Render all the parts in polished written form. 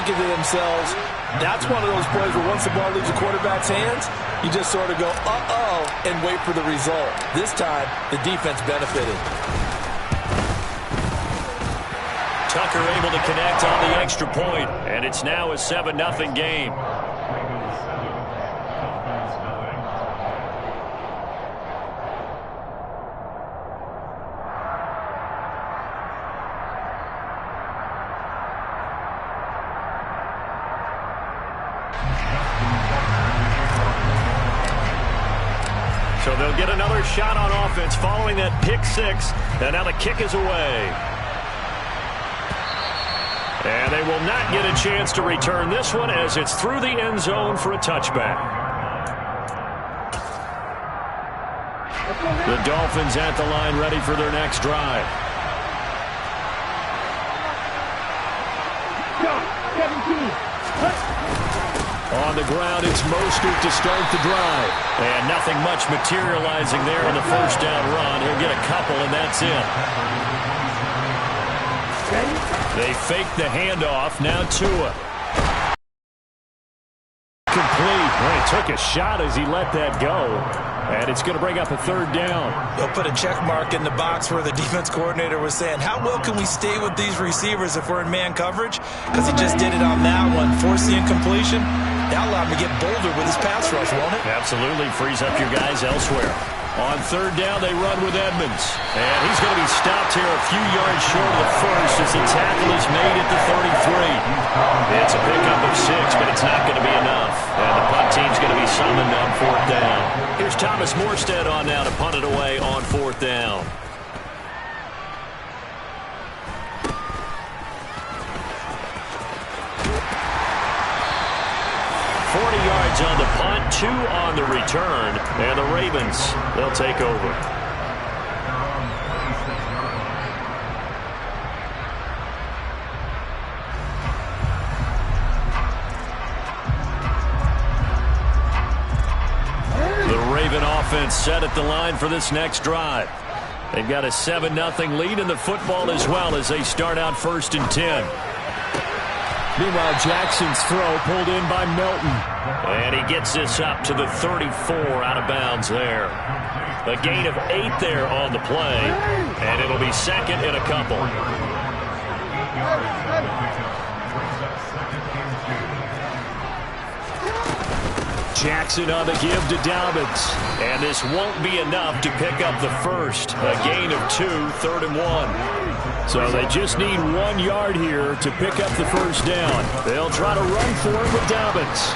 thinking to themselves, that's one of those plays where once the ball leaves the quarterback's hands, you just sort of go, uh-oh, and wait for the result. This time, the defense benefited. Tucker able to connect on the extra point, and it's now a 7-0 game. So they'll get another shot on offense following that pick six, and now the kick is away. And they will not get a chance to return this one as it's through the end zone for a touchback. The Dolphins at the line ready for their next drive. On the ground, it's Mostert to start the drive. And nothing much materializing there in the first down run. He'll get a couple, and that's it. They fake the handoff. Now Tua. Complete. Well, he took a shot as he let that go. And it's going to bring up a third down. They'll put a check mark in the box where the defense coordinator was saying, how well can we stay with these receivers if we're in man coverage? Because he just did it on that one. Force the incompletion. That'll allow him to get bolder with his pass rush, won't it? Absolutely. Frees up your guys elsewhere. On third down, they run with Edmonds. And he's going to be stopped here a few yards short of the first as the tackle is made at the 33. It's a pickup of 6, but it's not going to be enough. And the punt team's going to be summoned on fourth down. Here's Thomas Morstead on now to punt it away on fourth down. On the punt, 2 on the return, and the Ravens, they'll take over. The Raven offense set at the line for this next drive. They've got a 7-0 lead in the football as well as they start out 1st and 10. Meanwhile, Jackson's throw pulled in by Melton. And he gets this up to the 34 out of bounds there. A gain of 8 there on the play. And it'll be 2nd and a couple. Jackson on the give to Dobbins. And this won't be enough to pick up the first. A gain of 2, 3rd and 1. So they just need 1 yard here to pick up the first down. They'll try to run for it with Dobbins.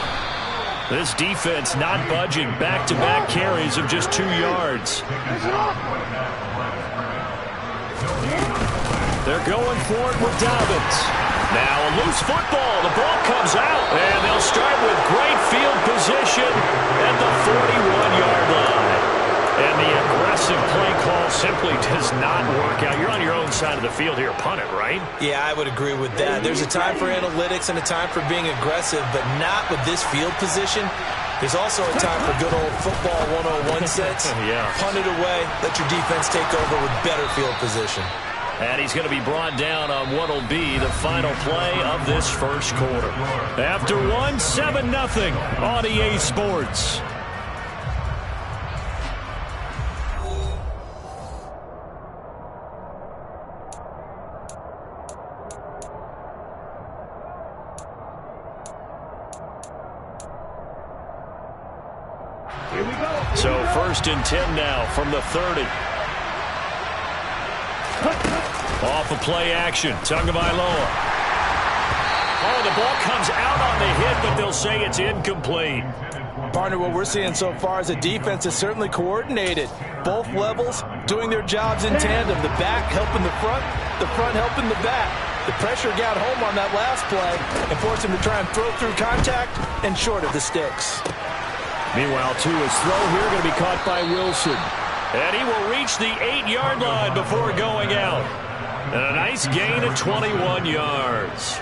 This defense not budging. Back-to-back carries of just 2 yards. They're going for it with Dobbins. Now a loose football. The ball comes out. And they'll start with great field position at the 41-yard line. And the aggressive play call simply does not work out. You're on your own side of the field here. Punt it, right? Yeah, I would agree with that. There's a time for analytics and a time for being aggressive, but not with this field position. There's also a time for good old football 101 sense. Yeah. Punt it away. Let your defense take over with better field position. And he's going to be brought down on what will be the final play of this first quarter. After 7-0 on EA Sports. So 1st and 10 now from the 30. Off of play action. Tagovailoa. Oh, the ball comes out on the hit, but they'll say it's incomplete. Partner, what we're seeing so far is a defense is certainly coordinated. Both levels doing their jobs in tandem. The back helping the front helping the back. The pressure got home on that last play and forced him to try and throw through contact and short of the sticks. Meanwhile, Tua's throw here going to be caught by Wilson. And he will reach the 8-yard line before going out. And a nice gain of 21 yards.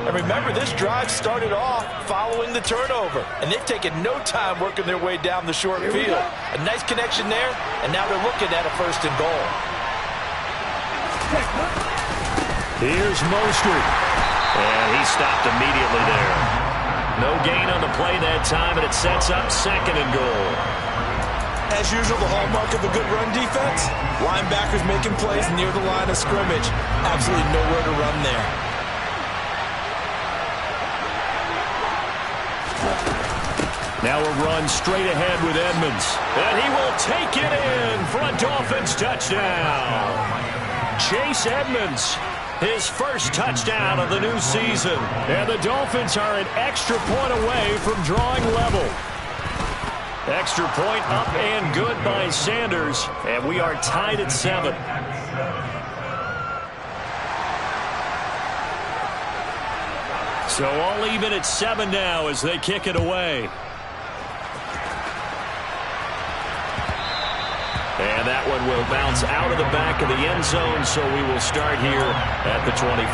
And remember, this drive started off following the turnover. And they've taken no time working their way down the short field. A nice connection there, and now they're looking at a 1st and goal. Here's Mostert. And he stopped immediately there. No gain on the play that time, and it sets up 2nd and goal. As usual, the hallmark of a good run defense, linebackers making plays near the line of scrimmage. Absolutely nowhere to run there. Now a run straight ahead with Edmonds. And he will take it in for a Dolphins touchdown. Chase Edmonds, his first touchdown of the new season. And the Dolphins are an extra point away from drawing level. Extra point up and good by Sanders. And we are tied at 7. So all even at 7 now as they kick it away. And that one will bounce out of the back of the end zone, so we will start here at the 25.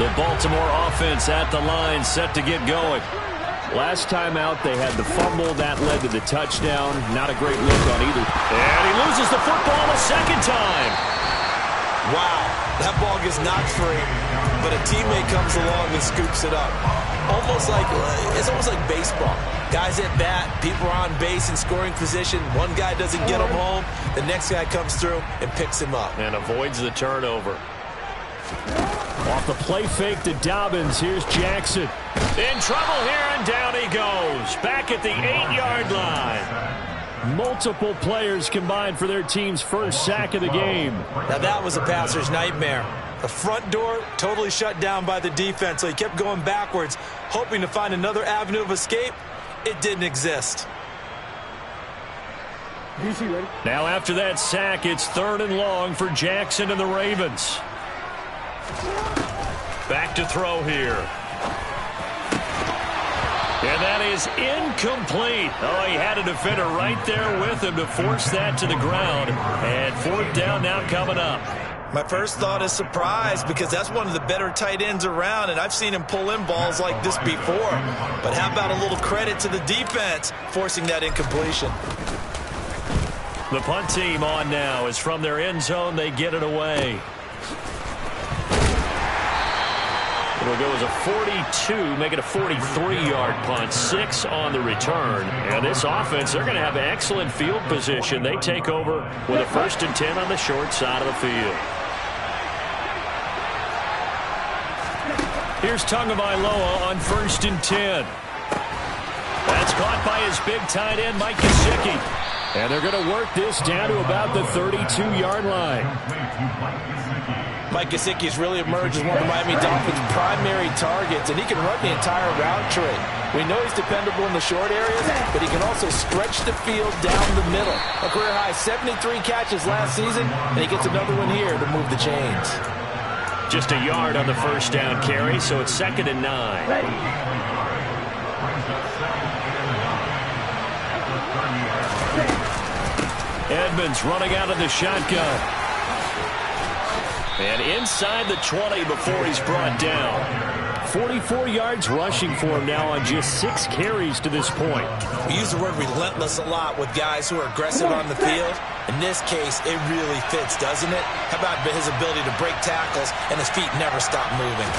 The Baltimore offense at the line, set to get going. Last time out, they had the fumble. That led to the touchdown. Not a great look on either. And he loses the football a second time. Wow, that ball gets knocked free, but a teammate comes along and scoops it up. It's almost like baseball. Guys at bat, people are on base in scoring position. One guy doesn't get him home. The next guy comes through and picks him up. And avoids the turnover. Off the play fake to Dobbins. Here's Jackson. In trouble here, and down he goes. Back at the 8-yard line. Multiple players combined for their team's first sack of the game. Now that was a passer's nightmare. The front door totally shut down by the defense, so he kept going backwards, hoping to find another avenue of escape. It didn't exist. Now after that sack, it's 3rd and long for Jackson and the Ravens. Back to throw here. And that is incomplete. Oh, he had a defender right there with him to force that to the ground. And 4th down now coming up. My first thought is surprise, because that's one of the better tight ends around, and I've seen him pull in balls like this before. But how about a little credit to the defense forcing that incompletion? The punt team on now is from their end zone. They get it away. It'll go as a 42, make it a 43-yard punt, 6 on the return. And this offense, they're going to have excellent field position. They take over with a 1st and 10 on the short side of the field. Here's Tagovailoa on 1st and 10. That's caught by his big tight end, Mike Gesicki. And they're going to work this down to about the 32-yard line. Mike Gesicki has really emerged as one of the Miami Dolphins' primary targets, and he can run the entire route tree. We know he's dependable in the short areas, but he can also stretch the field down the middle. A career-high 73 catches last season, and he gets another one here to move the chains. Just a yard on the 1st down carry, so it's 2nd and 9. Edmonds running out of the shotgun. And inside the 20 before he's brought down. 44 yards rushing for him now on just 6 carries to this point. We use the word relentless a lot with guys who are aggressive on the field. In this case, it really fits, doesn't it? How about his ability to break tackles and his feet never stop moving?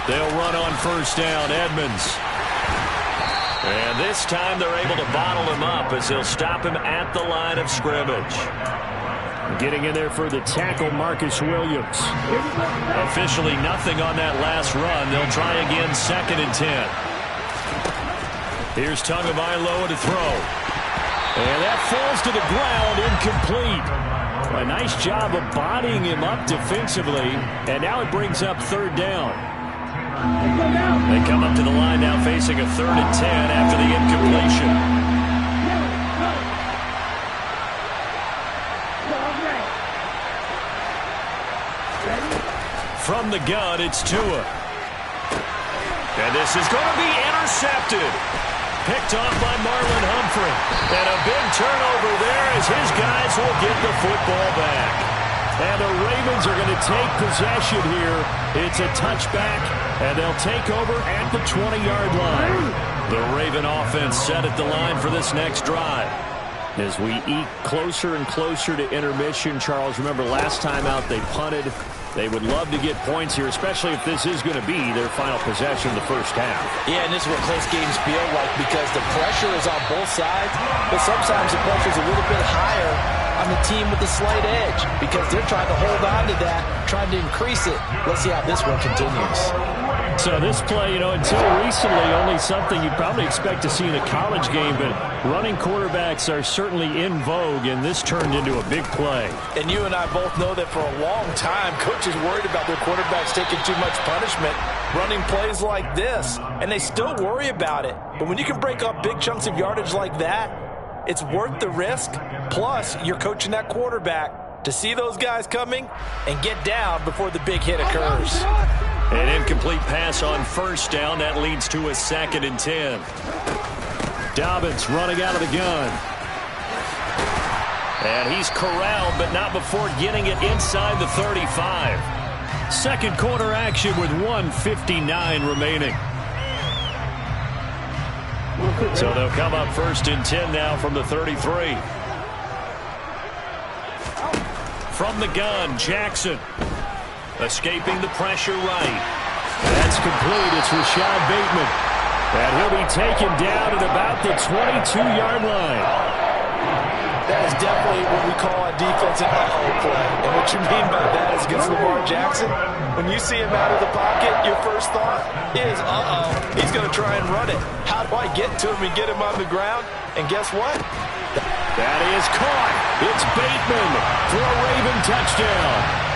They'll run on 1st down, Edmonds. And this time they're able to bottle him up as they'll stop him at the line of scrimmage. Getting in there for the tackle, Marcus Williams. Officially nothing on that last run. They'll try again, 2nd and 10. Here's Tagovailoa to throw. And that falls to the ground, incomplete. A nice job of bodying him up defensively. And now it brings up 3rd down. They come up to the line now facing a 3rd and 10 after the incompletion. From the gun, it's Tua. And this is going to be intercepted. Picked off by Marlon Humphrey. And a big turnover there as his guys will get the football back. And the Ravens are going to take possession here. It's a touchback And they'll take over at the 20-yard line. The Raven offense set at the line for this next drive. As we eke closer and closer to intermission, Charles, remember last time out they punted. They would love to get points here, especially if this is going to be their final possession in the first half. Yeah, and this is what close games feel like because the pressure is on both sides, but sometimes the pressure is a little bit higher on the team with the slight edge because they're trying to hold on to that, trying to increase it. Let's see how this one continues. So this play, until recently, only something you'd probably expect to see in a college game, but running quarterbacks are certainly in vogue, and this turned into a big play. And you and I both know that for a long time, coaches worried about their quarterbacks taking too much punishment, running plays like this, and they still worry about it. But when you can break up big chunks of yardage like that, it's worth the risk. Plus, you're coaching that quarterback to see those guys coming and get down before the big hit occurs. An incomplete pass on first down. That leads to a 2nd and 10. Dobbins running out of the gun. And he's corralled, but not before getting it inside the 35. Second quarter action with 1:59 remaining. So they'll come up 1st and 10 now from the 33. From the gun, Jackson. Escaping the pressure right. That's complete. It's Rashad Bateman. And he'll be taken down at about the 22-yard line. That is definitely what we call a defensive uh-oh play. And what you mean by that is against Lamar Jackson, when you see him out of the pocket, your first thought is, uh-oh, he's going to try and run it. How do I get to him and get him on the ground? And guess what? That is caught. It's Bateman for a Raven touchdown.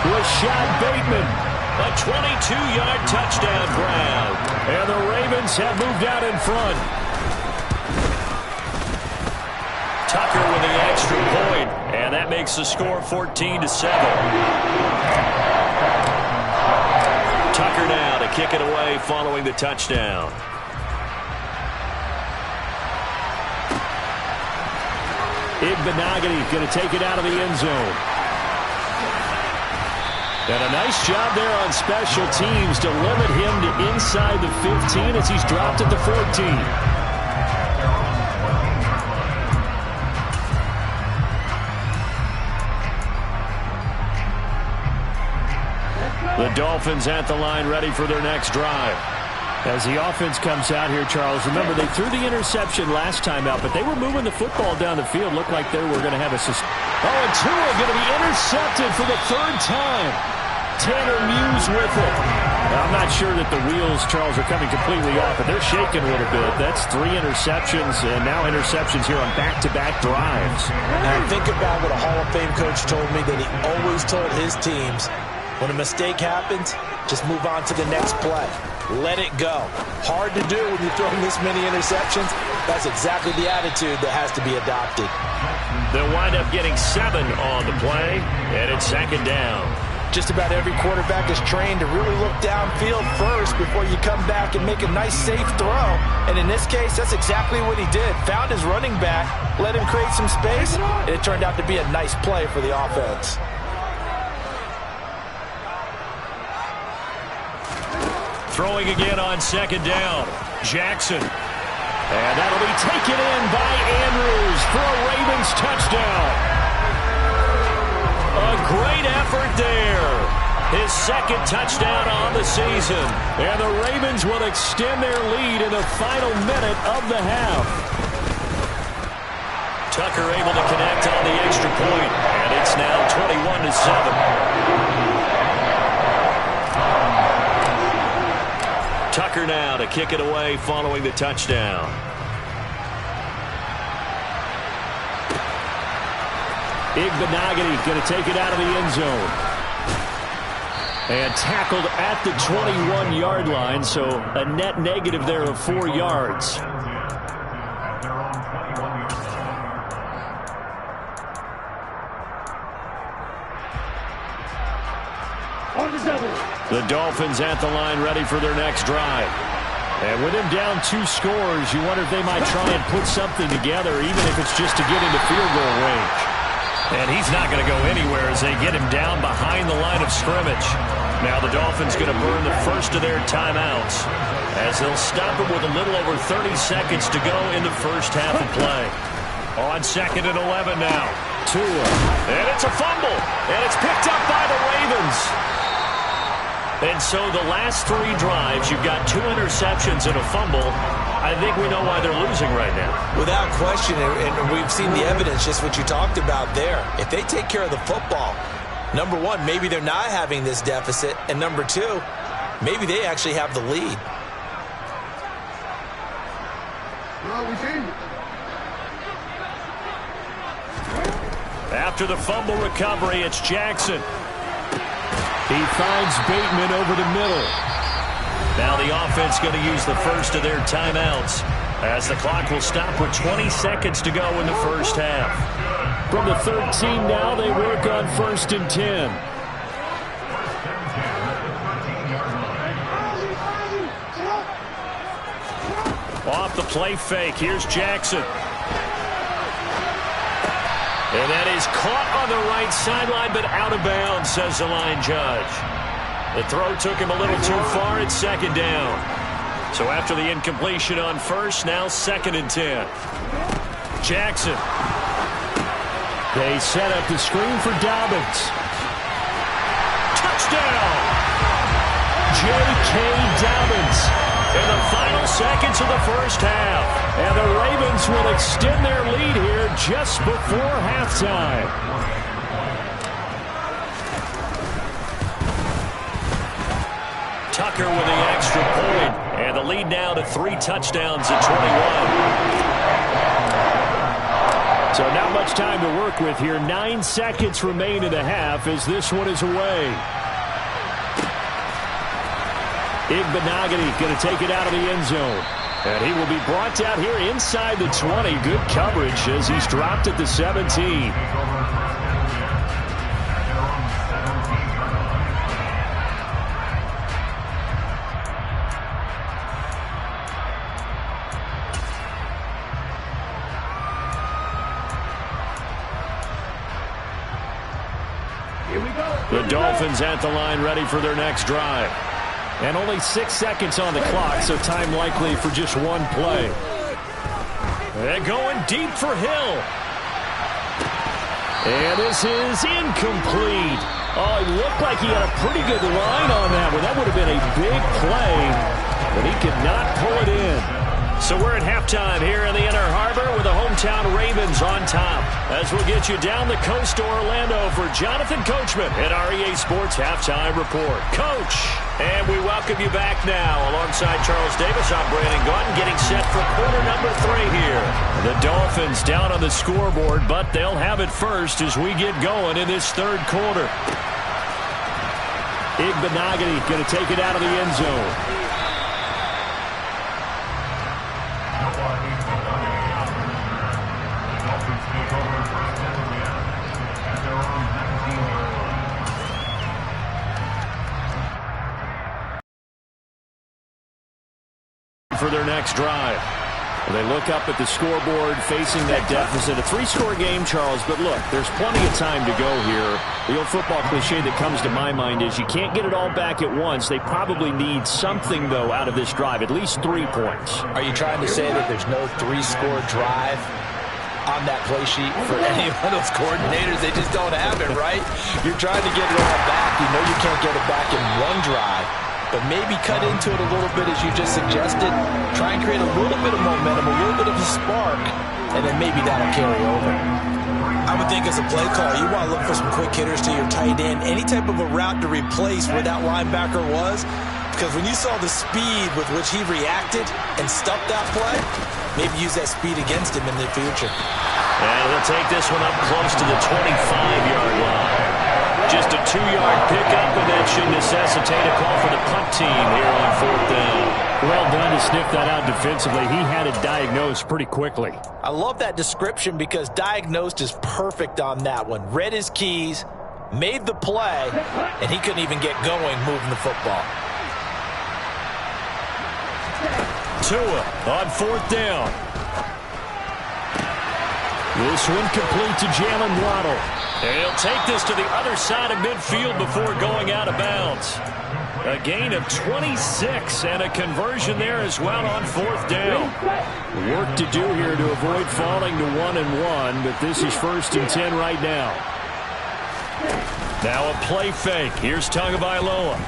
Rashad Bateman, a 22-yard touchdown grab. And the Ravens have moved out in front. Tucker with the extra point, and that makes the score 14-7. Tucker now to kick it away following the touchdown. Igbenogany going to take it out of the end zone. And a nice job there on special teams to limit him to inside the 15 as he's dropped at the 14. The Dolphins at the line ready for their next drive. As the offense comes out here, Charles, remember they threw the interception last time out, but they were moving the football down the field. Looked like they were going to have a... and Tua going to be intercepted for the 3rd time. Tanner Muse with it. I'm not sure that the wheels, Charles, are coming completely off, but they're shaking a little bit. That's 3 interceptions, and now interceptions here on back-to-back drives. Now think about what a Hall of Fame coach told me that he always told his teams, when a mistake happens, just move on to the next play. Let it go. Hard to do when you're throwing this many interceptions. That's exactly the attitude that has to be adopted. They'll wind up getting 7 on the play, and it's 2nd down. Just about every quarterback is trained to really look downfield first before you come back and make a nice, safe throw. And in this case, that's exactly what he did. Found his running back, let him create some space, and it turned out to be a nice play for the offense. Throwing again on 2nd down. Jackson. And that'll be taken in by Andrews for a Ravens touchdown. A great effort there. His 2nd touchdown on the season. And the Ravens will extend their lead in the final minute of the half. Tucker able to connect on the extra point. And it's now 21-7. Tucker now to kick it away following the touchdown. Igbenogany going to take it out of the end zone. And tackled at the 21-yard line, so a net negative there of 4 yards. The Dolphins at the line ready for their next drive. And with him down 2 scores, you wonder if they might try and put something together, even if it's just to get into field goal range. And he's not going to go anywhere as they get him down behind the line of scrimmage. Now the Dolphins going to burn the first of their timeouts as they'll stop it with a little over 30 seconds to go in the first half of play. On 2nd and 11 now. Tua. And it's a fumble. And it's picked up by the Ravens. And so the last 3 drives, you've got 2 interceptions and a fumble. I think we know why they're losing right now. Without question, and we've seen the evidence, just what you talked about there. If they take care of the football, number one, maybe they're not having this deficit. And number two, maybe they actually have the lead. After the fumble recovery, it's Jackson. He finds Bateman over the middle. Now the offense going to use the first of their timeouts as the clock will stop with 20 seconds to go in the first half. From the 13 now, they work on 1st and 10. Off the play fake, here's Jackson. And that is caught on the right sideline, but out of bounds, says the line judge. The throw took him a little too far. It's 2nd down. So after the incompletion on 1st, now 2nd and 10. Jackson. They set up the screen for Dobbins. Touchdown! J.K. Dobbins in the final seconds of the first half. And the Ravens will extend their lead here just before halftime. Tucker with the extra point. And the lead now to 3 touchdowns at 21. So not much time to work with here. 9 seconds remain in the half as this one is away. Igbenogany going to take it out of the end zone. And he will be brought down here inside the 20. Good coverage as he's dropped at the 17. The Dolphins at the line ready for their next drive. And only 6 seconds on the clock, so time likely for just one play. They're going deep for Hill. And this is incomplete. Oh, it looked like he had a pretty good line on that one. That would have been a big play, but he could not pull it in. So we're at halftime here in the Inner Harbor with the hometown Ravens on top. As we'll get you down the coast to Orlando for Jonathan Coachman at our EA Sports Halftime Report. Coach, and we welcome you back now. Alongside Charles Davis, I'm Brandon Gaunt, getting set for quarter number 3 here. The Dolphins down on the scoreboard, but they'll have it first as we get going in this 3rd quarter. Igbenogany going to take it out of the end zone. For their next drive. They look up at the scoreboard facing that deficit. A 3-score game, Charles, but look, there's plenty of time to go here. The old football cliche that comes to my mind is you can't get it all back at once. They probably need something, though, out of this drive, at least 3 points. Are you trying to say that there's no 3-score drive on that play sheet for any one of those coordinators? They just don't have it, right? You're trying to get it all back. You know you can't get it back in one drive. But maybe cut into it a little bit as you just suggested. Try and create a little bit of momentum, a little bit of a spark, and then maybe that'll carry over. I would think as a play call, you want to look for some quick hitters to your tight end. Any type of a route to replace where that linebacker was. Because when you saw the speed with which he reacted and stuffed that play, maybe use that speed against him in the future. And they'll take this one up close to the 25-yard line. Just a 2-yard pickup, and that should necessitate a call for the punt team here on 4th down. Well done to sniff that out defensively. He had it diagnosed pretty quickly. I love that description because diagnosed is perfect on that one. Read his keys, made the play, and he couldn't even get going moving the football. Tua on 4th down. This one complete to Jalen Waddle. And he'll take this to the other side of midfield before going out of bounds. A gain of 26 and a conversion there as well on 4th down. Work to do here to avoid falling to 1-1, but this is 1st and 10 right now. Now a play fake. Here's Tagovailoa.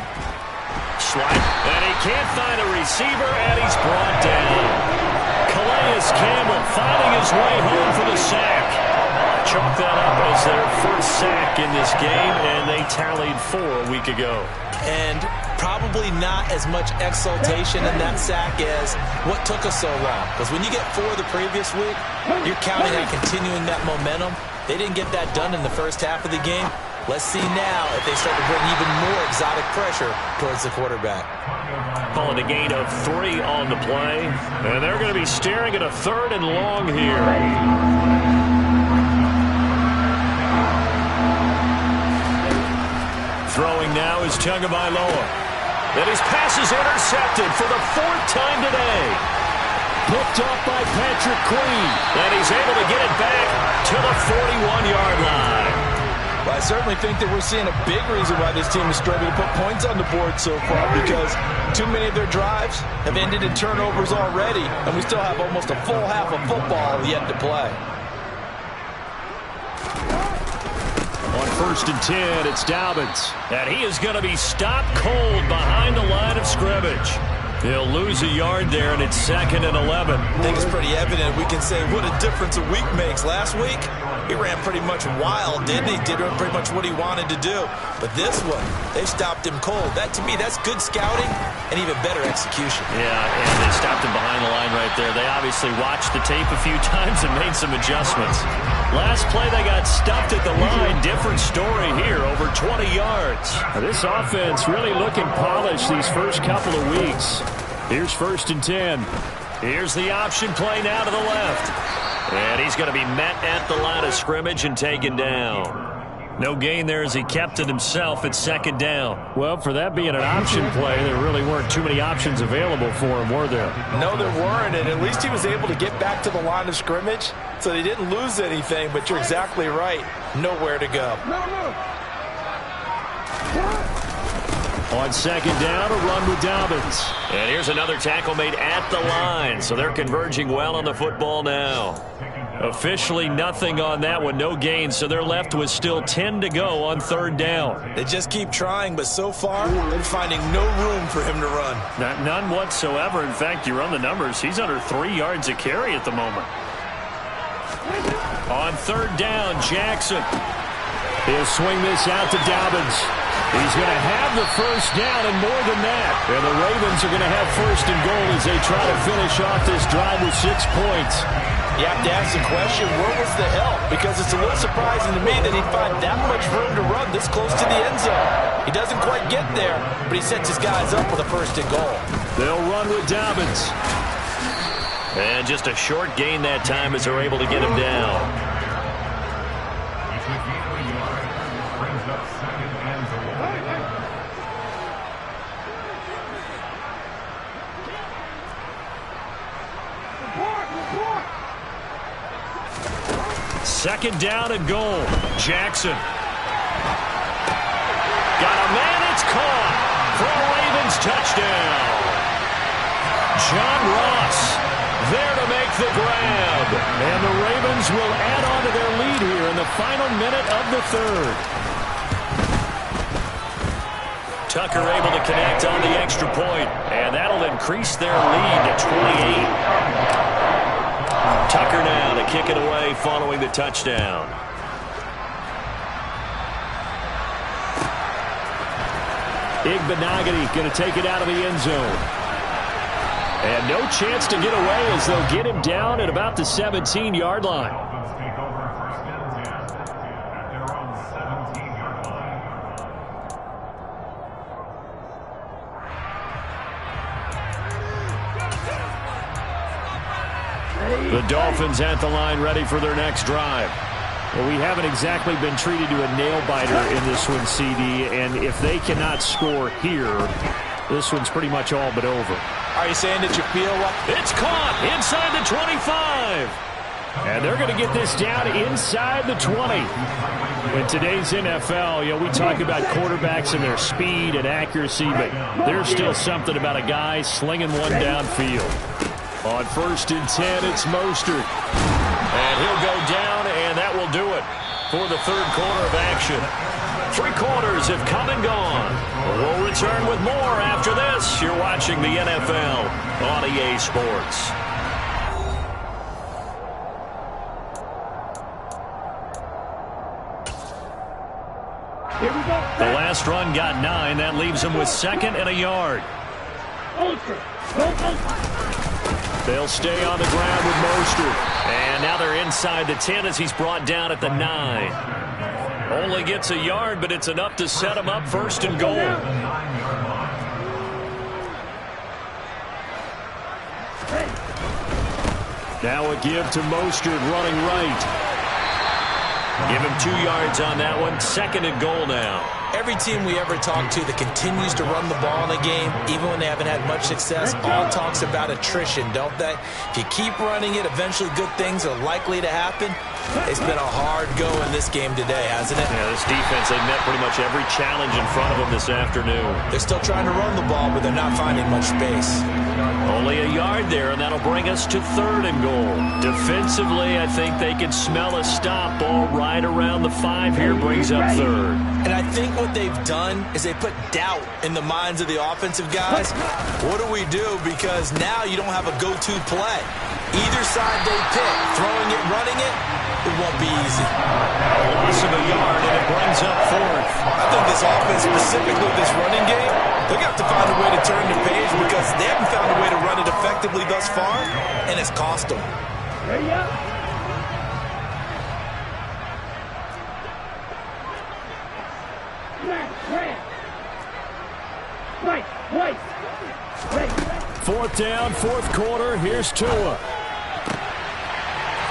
Swipe, and he can't find a receiver, and he's brought down. Calais Campbell finding his way home for the sack. Chalk that up as their first sack in this game, and they tallied 4 a week ago. And probably not as much exultation in that sack as what took us so long. Because when you get 4 the previous week, you're counting on continuing that momentum. They didn't get that done in the first half of the game. Let's see now if they start to bring even more exotic pressure towards the quarterback. Calling a gain of 3 on the play. And they're going to be staring at a 3rd and long here. Throwing now is Tagovailoa. And his pass is intercepted for the 4th time today. Picked off by Patrick Queen. And he's able to get it back to the 41-yard line. Well, I certainly think that we're seeing a big reason why this team is struggling to put points on the board so far, because too many of their drives have ended in turnovers already, and we still have almost a full half of football yet to play. On 1st and 10, it's Dobbins. And he is going to be stopped cold behind the line of scrimmage. He'll lose a yard there, and it's 2nd and 11. I think it's pretty evident. We can say what a difference a week makes. Last week, he ran pretty much wild, didn't he? Did pretty much what he wanted to do. But this one, they stopped him cold. That, to me, that's good scouting and even better execution. Yeah, and they stopped him behind the line right there. They obviously watched the tape a few times and made some adjustments. Last play, they got stuffed at the line. Different story here, over 20 yards. This offense really looking polished these first couple of weeks. Here's 1st and 10. Here's the option play now to the left. And he's going to be met at the line of scrimmage and taken down. No gain there as he kept it himself at 2nd down. Well, for that being an option play, there really weren't too many options available for him, were there? No, there weren't, and at least he was able to get back to the line of scrimmage, so they didn't lose anything, but you're exactly right. Nowhere to go. On 2nd down, a run with Dobbins. And here's another tackle made at the line, so they're converging well on the football now. Officially nothing on that one, no gain, so they're left with still 10 to go on 3rd down. They just keep trying, but so far, they're finding no room for him to run. None whatsoever. In fact, you run the numbers, he's under 3 yards a carry at the moment. On 3rd down, Jackson. He'll swing this out to Dobbins. He's going to have the 1st down and more than that. And the Ravens are going to have 1st and goal as they try to finish off this drive with 6 points. You have to ask the question, where was the help? Because it's a little surprising to me that he'd find that much room to run this close to the end zone. He doesn't quite get there, but he sets his guys up with a 1st and goal. They'll run with Dobbins. And just a short gain that time as they're able to get him down. Second down and goal. Jackson. Got a man, it's caught for a Ravens touchdown. John Ross there to make the grab. And the Ravens will add on to their lead here in the final minute of the 3rd. Tucker able to connect on the extra point, and that'll increase their lead to 28. Tucker now to kick it away following the touchdown. Igbenogany going to take it out of the end zone. And no chance to get away as they'll get him down at about the 17-yard line. The Dolphins at the line ready for their next drive. Well, we haven't exactly been treated to a nail-biter in this one, CD, and if they cannot score here, this one's pretty much all but over. Are you saying that you feel like it's caught inside the 25? And they're going to get this down inside the 20. In today's NFL, we talk about quarterbacks and their speed and accuracy, but there's still something about a guy slinging one downfield. On 1st and 10, it's Mostert. And he'll go down, and that will do it for the third quarter of action. 3 quarters have come and gone. We'll return with more after this. You're watching the NFL on EA Sports. The last run got 9. That leaves him with 2nd and a yard. They'll stay on the ground with Mostert. And now they're inside the 10 as he's brought down at the 9. Only gets a yard, but it's enough to set him up 1st and goal. Now a give to Mostert running right. Give him 2 yards on that one. 2nd and goal now. Every team we ever talk to that continues to run the ball in a game, even when they haven't had much success, all talks about attrition, don't they? If you keep running it, eventually good things are likely to happen. It's been a hard go in this game today, hasn't it? Yeah, this defense, they met pretty much every challenge in front of them this afternoon. They're still trying to run the ball, but they're not finding much space. Only a yard there, and that'll bring us to 3rd and goal. Defensively, I think they can smell a stop. Ball right around the 5 here, brings up 3rd. And I think what they've done is they put doubt in the minds of the offensive guys. What do we do? Because now you don't have a go-to play. Either side they pick, throwing it, running it, it won't be easy. A loss of a yard, and it brings up 4th. I think this offense, specifically this running game, they're going to have to find a way to turn the page because they haven't found a way to run it effectively thus far, and it's cost them. Ready up. Right. 4th down, 4th quarter. Here's Tua.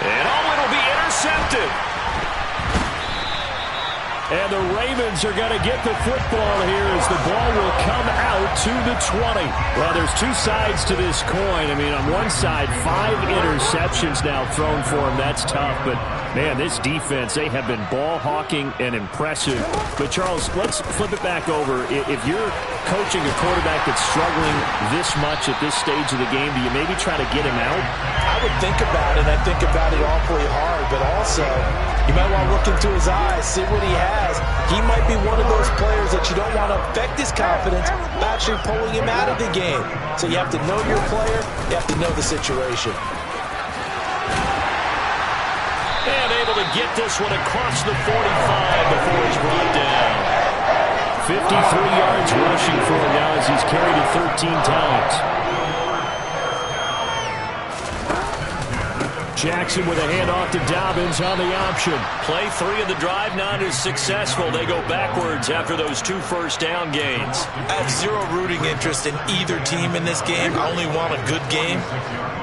And it'll be intercepted. And the Ravens are going to get the football here as the ball will come out to the 20. Well, there's 2 sides to this coin. I mean, on one side, 5 interceptions now thrown for him. That's tough. But, man, this defense, they have been ball hawking and impressive. But, Charles, let's flip it back over. If you're coaching a quarterback that's struggling this much at this stage of the game, do you maybe try to get him out? I would think about it. I think about it awfully hard. But also, you might want to look into his eyes, see what he has. He might be one of those players that you don't want to affect his confidence by actually pulling him out of the game. So you have to know your player. You have to know the situation. And able to get this one across the 45 before he's brought down. 53 yards rushing for him now as he's carried it 13 times. Jackson with a handoff to Dobbins on the option. Play 3 of the drive, not as successful. They go backwards after those 2 first down gains. I have zero rooting interest in either team in this game. I only want a good game.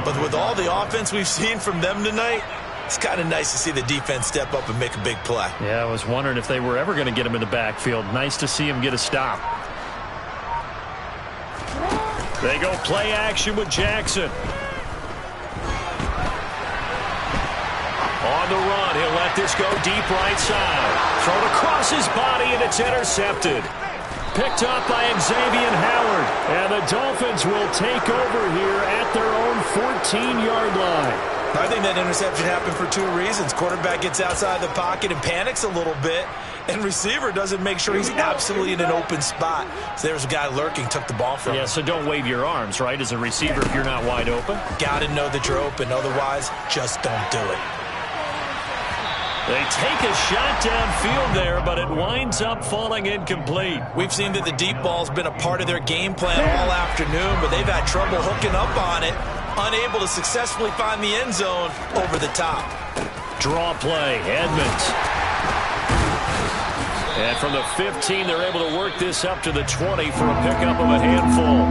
But with all the offense we've seen from them tonight, it's kind of nice to see the defense step up and make a big play. Yeah, I was wondering if they were ever going to get him in the backfield. Nice to see him get a stop. They go play action with Jackson. On the run, he'll let this go deep right side. Thrown across his body, and it's intercepted. Picked up by Xavier Howard. And the Dolphins will take over here at their own 14-yard line. I think that interception happened for 2 reasons. Quarterback gets outside the pocket and panics a little bit, and receiver doesn't make sure he's absolutely in an open spot. So there's a guy lurking, took the ball from him. Yeah, so don't wave your arms, right, as a receiver if you're not wide open? Got to know that you're open. Otherwise, just don't do it. They take a shot downfield there, but it winds up falling incomplete. We've seen that the deep ball's been a part of their game plan all afternoon, but they've had trouble hooking up on it, unable to successfully find the end zone over the top. Draw play, Edmonds. And from the 15, they're able to work this up to the 20 for a pickup of a handful.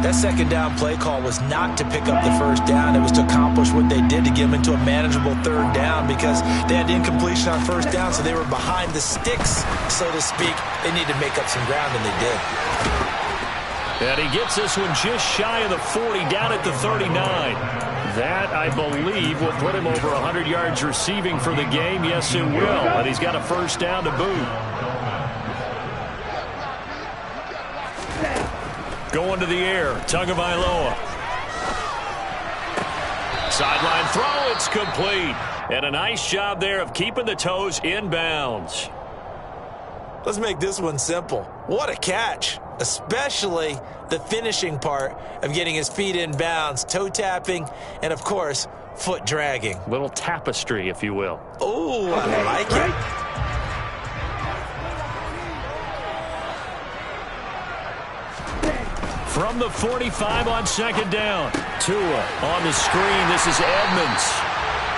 That second down play call was not to pick up the first down. It was to accomplish what they did to get them into a manageable 3rd down because they had incompletion on 1st down, so they were behind the sticks, so to speak. They needed to make up some ground, and they did. And he gets this one just shy of the 40, down at the 39. That, I believe, will put him over 100 yards receiving for the game. Yes, it will. And he's got a first down to boot. Going to the air, Tagovailoa. Sideline throw, it's complete. And a nice job there of keeping the toes in bounds. Let's make this one simple. What a catch, especially the finishing part of getting his feet in bounds, toe tapping, and, of course, foot dragging. Little tapestry, if you will. Oh, I like it. From the 45 on second down. Tua on the screen. This is Edmonds.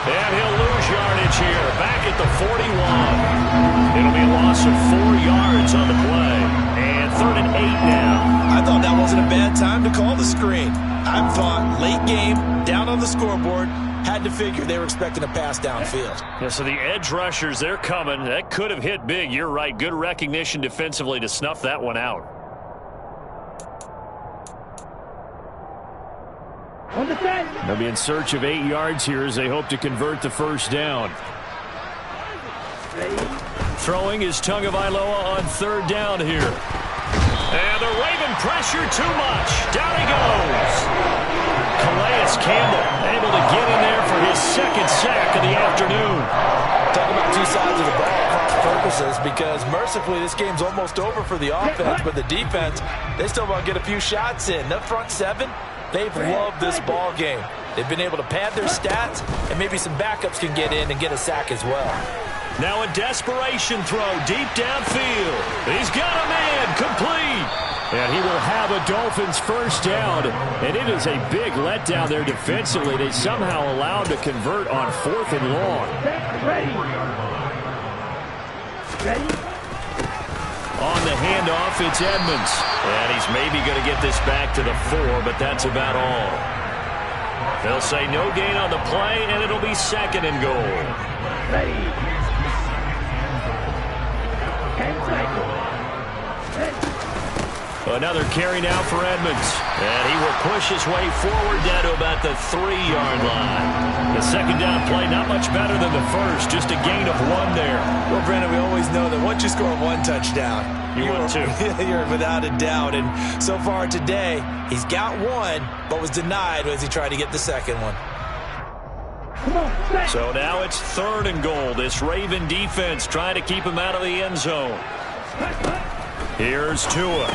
And he'll lose yardage here. Back at the 41. It'll be a loss of 4 yards on the play. And 3rd and 8 now. I thought that wasn't a bad time to call the screen. I thought late game, down on the scoreboard, had to figure they were expecting a pass downfield. Yeah, so the edge rushers, they're coming. That could have hit big. You're right. Good recognition defensively to snuff that one out. They'll be in search of 8 yards here as they hope to convert the first down. Throwing is Tagovailoa on 3rd down here. And the Raven pressure too much. Down he goes. Calais Campbell able to get in there for his 2nd sack of the afternoon. Talk about 2 sides of the ball cross purposes, because mercifully this game's almost over for the offense, but the defense, they still want to get a few shots in. The front 7, they've loved this ball game. They've been able to pad their stats, and maybe some backups can get in and get a sack as well. Now a desperation throw deep downfield. He's got a man, complete. And he will have a Dolphins first down. And it is a big letdown there defensively. They somehow allowed to convert on 4th and long. On the handoff, it's Edmonds. And he's maybe going to get this back to the 4, but that's about all. They'll say no gain on the play, and it'll be 2nd and goal. Another carry now for Edmonds. And he will push his way forward down to about the 3-yard line. The 2nd down play, not much better than the first. Just a gain of 1 there. Well, Brandon, we always know that once you score 1 touchdown, you're 2. You're without a doubt. And so far today, he's got 1, but was denied as he tried to get the 2nd one. So now it's 3rd and goal. This Raven defense trying to keep him out of the end zone. Here's Tua.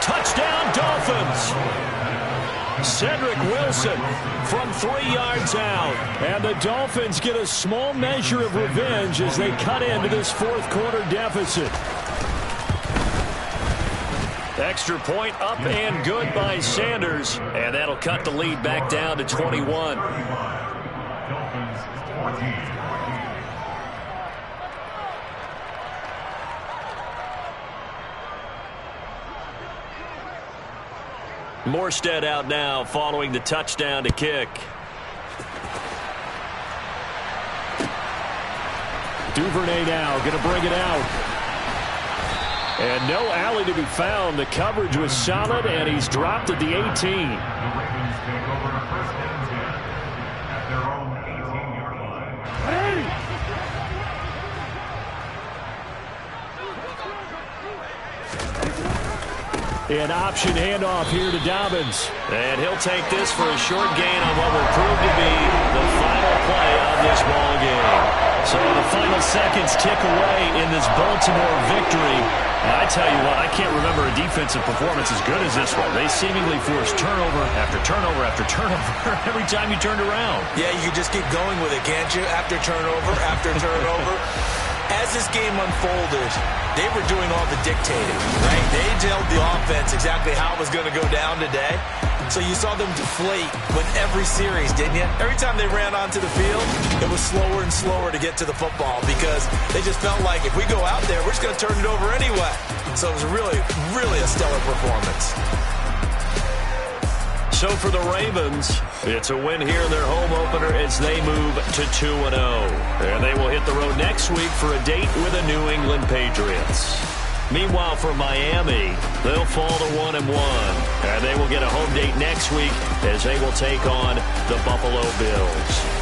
Touchdown, Dolphins! Cedric Wilson from 3 yards out. And the Dolphins get a small measure of revenge as they cut into this 4th quarter deficit. Extra point up and good by Sanders. And that'll cut the lead back down to 21. Morstead out now following the touchdown to kick. Duvernay now going to bring it out. And no alley to be found. The coverage was solid, and he's dropped at the 18. An option handoff here to Dobbins. And he'll take this for a short gain on what will prove to be the final play of this ball game. So the final seconds tick away in this Baltimore victory. And I tell you what, I can't remember a defensive performance as good as this one. They seemingly forced turnover after turnover after turnover every time you turned around. Yeah, you can just keep going with it, can't you? After turnover. As this game unfolded, they were doing all the dictating, right? They told the offense exactly how it was going to go down today. So you saw them deflate with every series, didn't you? Every time they ran onto the field, it was slower and slower to get to the football because they just felt like if we go out there, we're just going to turn it over anyway. So it was really, really a stellar performance. So for the Ravens, it's a win here in their home opener as they move to 2-0. And they will hit the road next week for a date with the New England Patriots. Meanwhile, for Miami, they'll fall to 1-1. And they will get a home date next week as they will take on the Buffalo Bills.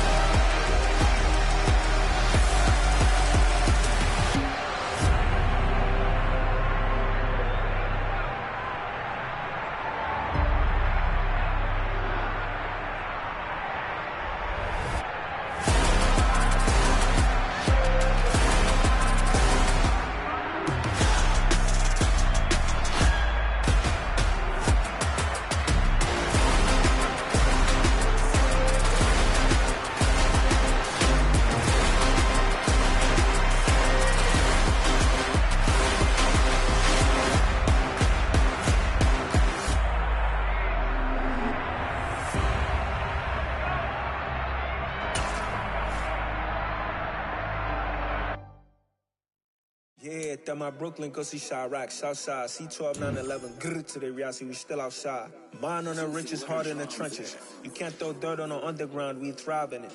Yeah, tell my Brooklyn, go see Chirac, Southside, C12, 911, grrr to the reality, we still outside. Mine on the riches, hard in the trenches. You can't throw dirt on the underground, we thrive in it.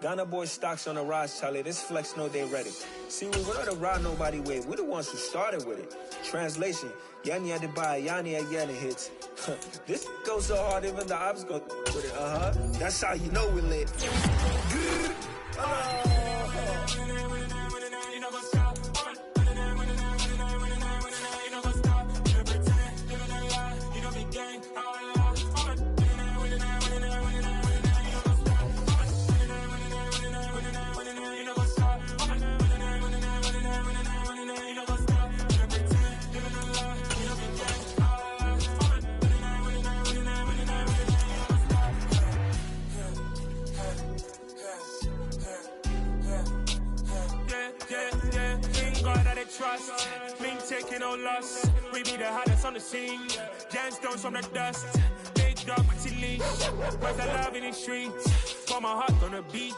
Ghana boys stocks on the rise, Charlie, this flex know they ready. See, we were not ride nobody with, we the ones who started with it. Translation, Yanni had to buy, Yanni again it hits. This goes so hard, even the ops go with it, That's how you know we lit. Trust, me taking no loss. We be the hottest on the scene. Gemstones from the dust. Big dog with your leash. Where's the love in the streets? Pour my heart on the beat.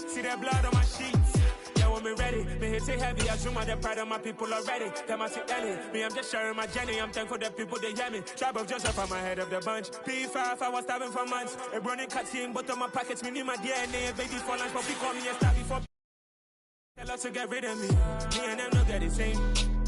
See that blood on my sheets. Yeah, when we ready, me hit it heavy. I zoom out the pride of my people already. Them I see Ellie. Me, I'm just sharing my journey. I'm thankful that people they hear me. Tribe of Joseph, I'm ahead of the bunch. P5, I was starving for months. A running cut team, but on my pockets, me need my DNA. Baby for lunch, but we call me a star before. Tell us to get rid of me. Me and them don't get the same.